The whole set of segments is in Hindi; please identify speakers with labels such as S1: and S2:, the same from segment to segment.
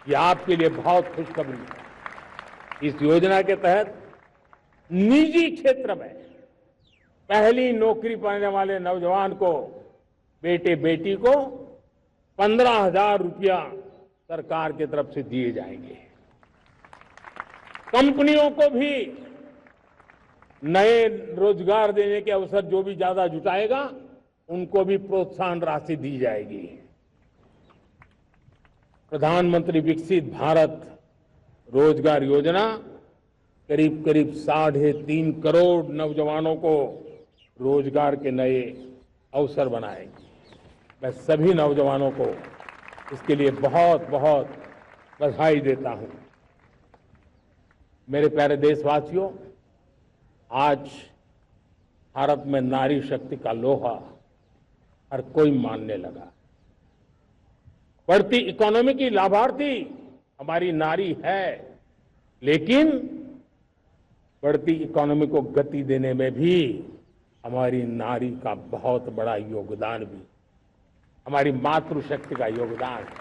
S1: ये आपके लिए बहुत खुशखबरी है। इस योजना के तहत निजी क्षेत्र में पहली नौकरी पाने वाले नौजवान को, बेटे बेटी को 15,000 रुपया सरकार की तरफ से दिए जाएंगे। कंपनियों को भी नए रोजगार देने के अवसर जो भी ज्यादा जुटाएगा, उनको भी प्रोत्साहन राशि दी जाएगी। प्रधानमंत्री विकसित भारत रोजगार योजना करीब करीब 3.5 करोड़ नौजवानों को रोजगार के नए अवसर बनाएगी। मैं सभी नौजवानों को इसके लिए बहुत बहुत बधाई देता हूं। मेरे प्यारे देशवासियों, आज भारत में नारी शक्ति का लोहा हर कोई मानने लगा। बढ़ती इकोनॉमी की लाभार्थी हमारी नारी है, लेकिन बढ़ती इकोनॉमी को गति देने में भी हमारी नारी का बहुत बड़ा योगदान भी, हमारी मातृशक्ति का योगदान है,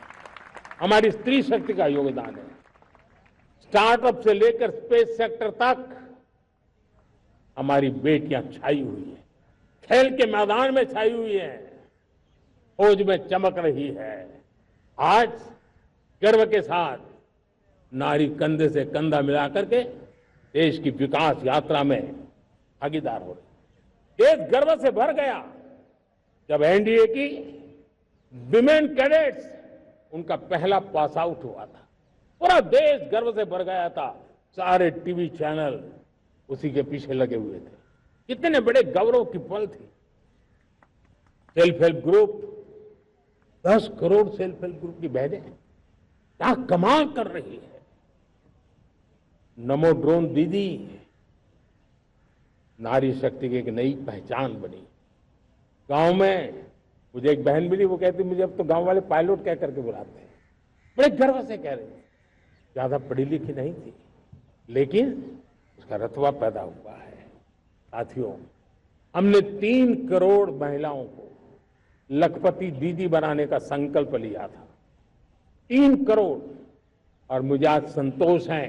S1: हमारी स्त्री शक्ति का योगदान है। स्टार्टअप से लेकर स्पेस सेक्टर तक हमारी बेटियां छाई हुई हैं, खेल के मैदान में छाई हुई हैं, फौज में चमक रही है। आज गर्व के साथ नारी कंधे से कंधा मिलाकर के देश की विकास यात्रा में भागीदार हो रही। देश गर्व से भर गया जब एनडीए की विमेन कैडेट्स उनका पहला पास आउट हुआ था। पूरा देश गर्व से भर गया था। सारे टीवी चैनल उसी के पीछे लगे हुए थे। कितने बड़े गौरव की पल थी। Self help group, 10 crore self help group की बहनें क्या कमाल कर रही है। नमो ड्रोन दीदी नारी शक्ति की एक नई पहचान बनी। गांव में मुझे एक बहन मिली, वो कहती मुझे अब तो गांव वाले पायलट कह करके बुलाते हैं। बड़े गर्व से कह रहे हैं। ज्यादा पढ़ी लिखी नहीं थी, लेकिन उसका रतबा पैदा हुआ है। साथियों, हमने 3 करोड़ महिलाओं को लखपति दीदी बनाने का संकल्प लिया था। 3 करोड़। और मुझे आज संतोष है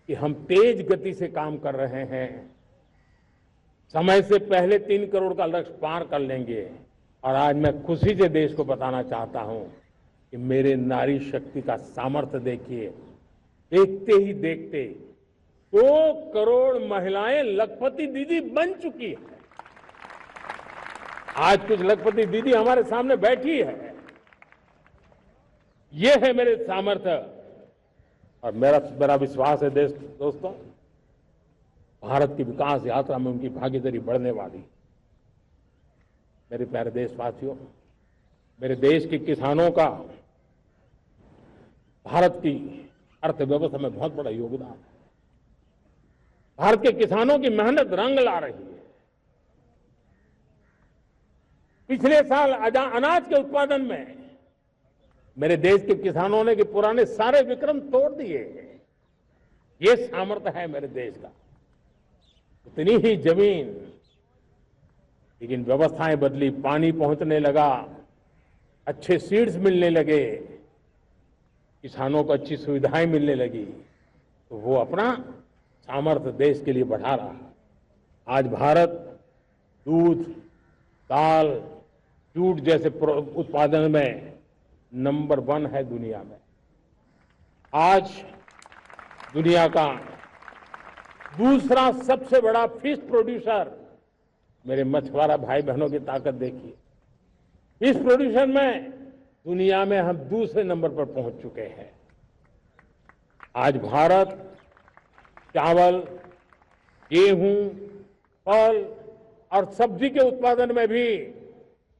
S1: कि हम तेज गति से काम कर रहे हैं। समय से पहले 3 करोड़ का लक्ष्य पार कर लेंगे। और आज मैं खुशी से देश को बताना चाहता हूं कि मेरे नारी शक्ति का सामर्थ्य देखिए। देखते ही देखते 2 करोड़ महिलाएं लखपति दीदी बन चुकी है। आज कुछ लखपति दीदी हमारे सामने बैठी है। ये है मेरे सामर्थ्य। और मेरा विश्वास है दोस्तों, भारत की विकास यात्रा में उनकी भागीदारी बढ़ने वाली। मेरे प्यारे देशवासियों, मेरे देश के किसानों का भारत की अर्थव्यवस्था में बहुत बड़ा योगदान है। भारत के किसानों की मेहनत रंग ला रही है। पिछले साल अनाज के उत्पादन में मेरे देश के किसानों ने के पुराने सारे विक्रम तोड़ दिए। ये सामर्थ्य है मेरे देश का। उतनी ही जमीन, लेकिन व्यवस्थाएं बदली, पानी पहुंचने लगा, अच्छे सीड्स मिलने लगे, किसानों को अच्छी सुविधाएं मिलने लगी, तो वो अपना सामर्थ्य देश के लिए बढ़ा रहा है। आज भारत दूध, दाल, जूट जैसे उत्पादन में नंबर 1 है दुनिया में। आज दुनिया का दूसरा सबसे बड़ा फिश प्रोड्यूसर। मेरे मछुआरा भाई बहनों की ताकत देखिए। फिश प्रोड्यूसर में दुनिया में हम दूसरे नंबर पर पहुंच चुके हैं। आज भारत चावल, गेहूं, फल और सब्जी के उत्पादन में भी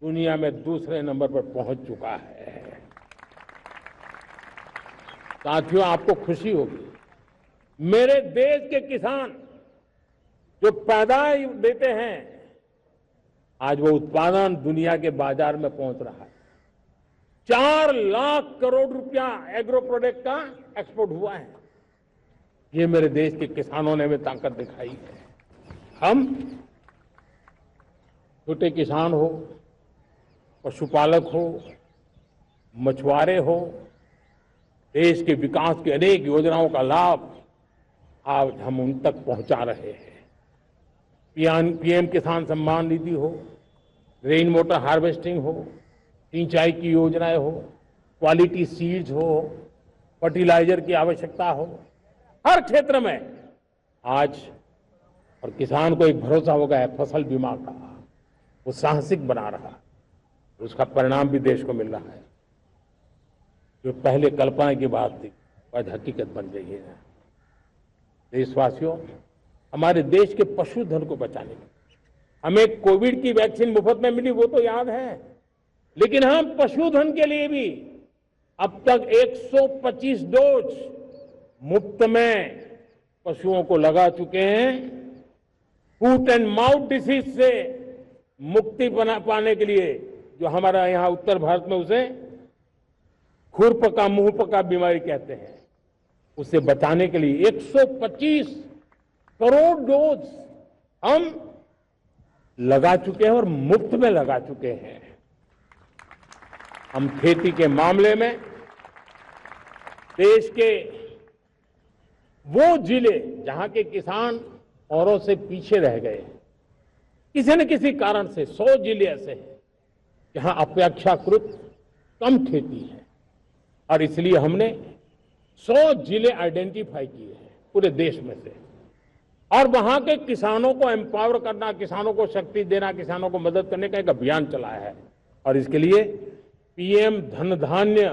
S1: दुनिया में दूसरे नंबर पर पहुंच चुका है। साथियों, आपको खुशी होगी, मेरे देश के किसान जो पैदावार देते हैं, आज वो उत्पादन दुनिया के बाजार में पहुंच रहा है। 4 लाख करोड़ रुपया एग्रो प्रोडक्ट का एक्सपोर्ट हुआ है। ये मेरे देश के किसानों ने हमें ताकत दिखाई है। हम छोटे किसान हो, पशुपालक हो, मछुआरे हो, देश के विकास की अनेक योजनाओं का लाभ आज हम उन तक पहुंचा रहे हैं। पीएम किसान सम्मान निधि हो, रेन वाटर हार्वेस्टिंग हो, सिंचाई की योजनाएं हो, क्वालिटी सीड्स हो, फर्टिलाइजर की आवश्यकता हो, हर क्षेत्र में आज और किसान को एक भरोसा हो गया है फसल बीमा का, वो साहसिक बना रहा है, उसका परिणाम भी देश को मिल रहा है। जो पहले कल्पना की बात थी आज हकीकत बन गई है। देशवासियों, हमारे देश के पशुधन को बचाने के हमें कोविड की वैक्सीन मुफ्त में मिली, वो तो याद है, लेकिन हम पशुधन के लिए भी अब तक 125 डोज मुफ्त में पशुओं को लगा चुके हैं। फूट एंड माउथ डिसीज से मुक्ति पाने के लिए, जो हमारा यहाँ उत्तर भारत में उसे खुरपका मुंहपका बीमारी कहते हैं, उसे बचाने के लिए 125 करोड़ डोज हम लगा चुके हैं और मुफ्त में लगा चुके हैं। हम खेती के मामले में देश के वो जिले जहां के किसान औरों से पीछे रह गए, किसी न किसी कारण से 100 जिले ऐसे हैं जहां अपेक्षाकृत कम खेती है, और इसलिए हमने 100 जिले आइडेंटिफाई किए हैं पूरे देश में से, और वहां के किसानों को एम्पावर करना, किसानों को शक्ति देना, किसानों को मदद करने का एक अभियान चलाया है। और इसके लिए पीएम धन धान्य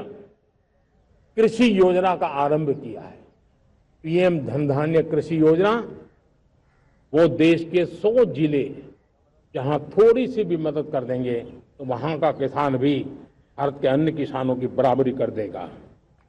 S1: कृषि योजना का आरंभ किया है। पीएम धन धान्य कृषि योजना वो देश के 100 जिले जहां थोड़ी सी भी मदद कर देंगे तो वहां का किसान भी भारत के अन्य किसानों की बराबरी कर देगा।